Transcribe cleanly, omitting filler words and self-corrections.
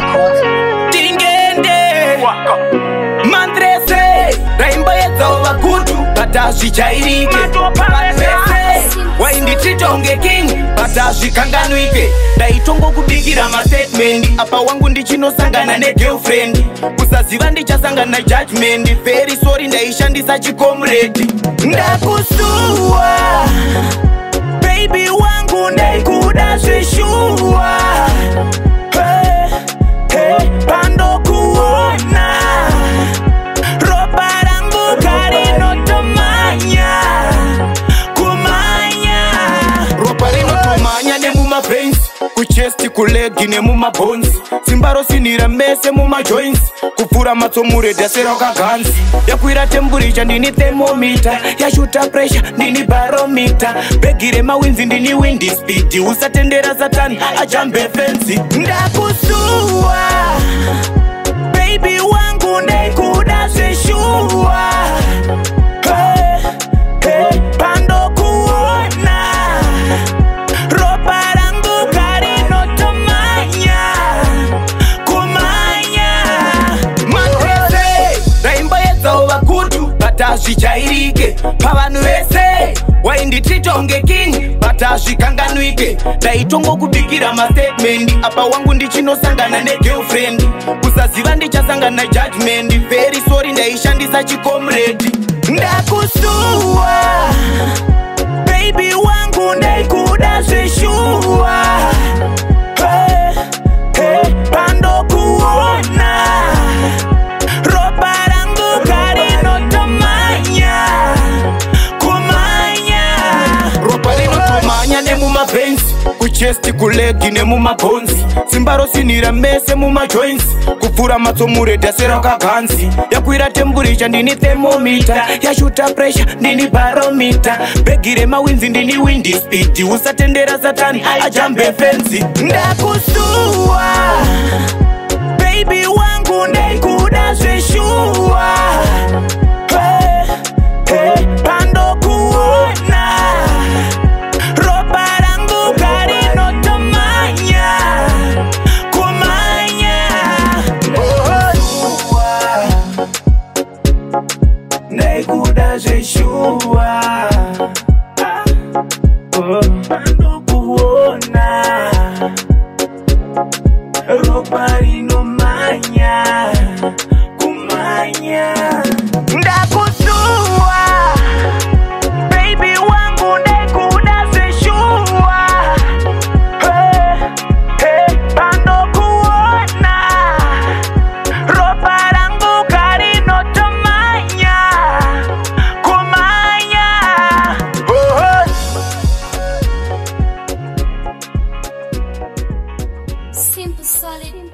Records. Tingende Mandrese Raimba yedza vakutu Patazvichairike Panwese Waindititonge king Patazvikanganwike Ndaitongo kubikira mastatement Apa wangu ndichinosangana negirlfriend Kusaziva ndichasangana judgment Very sorry ndaishandisa chikomredi Ndakusuwa Baby wangu ndaikuda zvishua Pando kuona ropa rangu karinotomanya kumanya ropa rinotomanya nemumabreins kuchesti kulegi nemumabons simbaro sinira mese mumajoints kupfura matsomuredhasera wakaganzi yakwira tempuricha ndini thermomita yashuta pressure ndini baromita bhegi remawinzi ndini windi speed usatendera satani ajambe fensi ndakusuwa baby wangu ndaikuda zveshua pando kuona ropa rangu karinotomanya kumanya matese raimba yedzawo vakutu patazvichairike pavanhu vese waindititonge king patazvikanganwike ndaitongokubikira mastatement apa wangu ndichinosangana negirlfriend kusaziva ndichasangana judgment very sorry ndaishandisa chikomredi ndakusuwa baby wangu ndaikuda zveshua pando kuona ropa rangu karinotomanya kumanya ropa rinotomanya nemumabreins kuchesti kulegi nemumabons simbaro sinira mese mumajoints kupfura matsomuredhasera wakaganzi yakwira tempuricha ndini thermomita yashuta pressure ndini baromita bhegi remawinzi ndini windi speed usatendera satani ajambe fensi ndakusuwa baby wangu ndaikuda zveshua pando kuona ropa rangu karinotomanya kumanya ndaikuda zveshua pando kuona ropa rinomanya kumanya ndakusuwa baby wangu ndaikuda zveshua pando kuona ropa rangu karinotomanya kumanya Simple solid.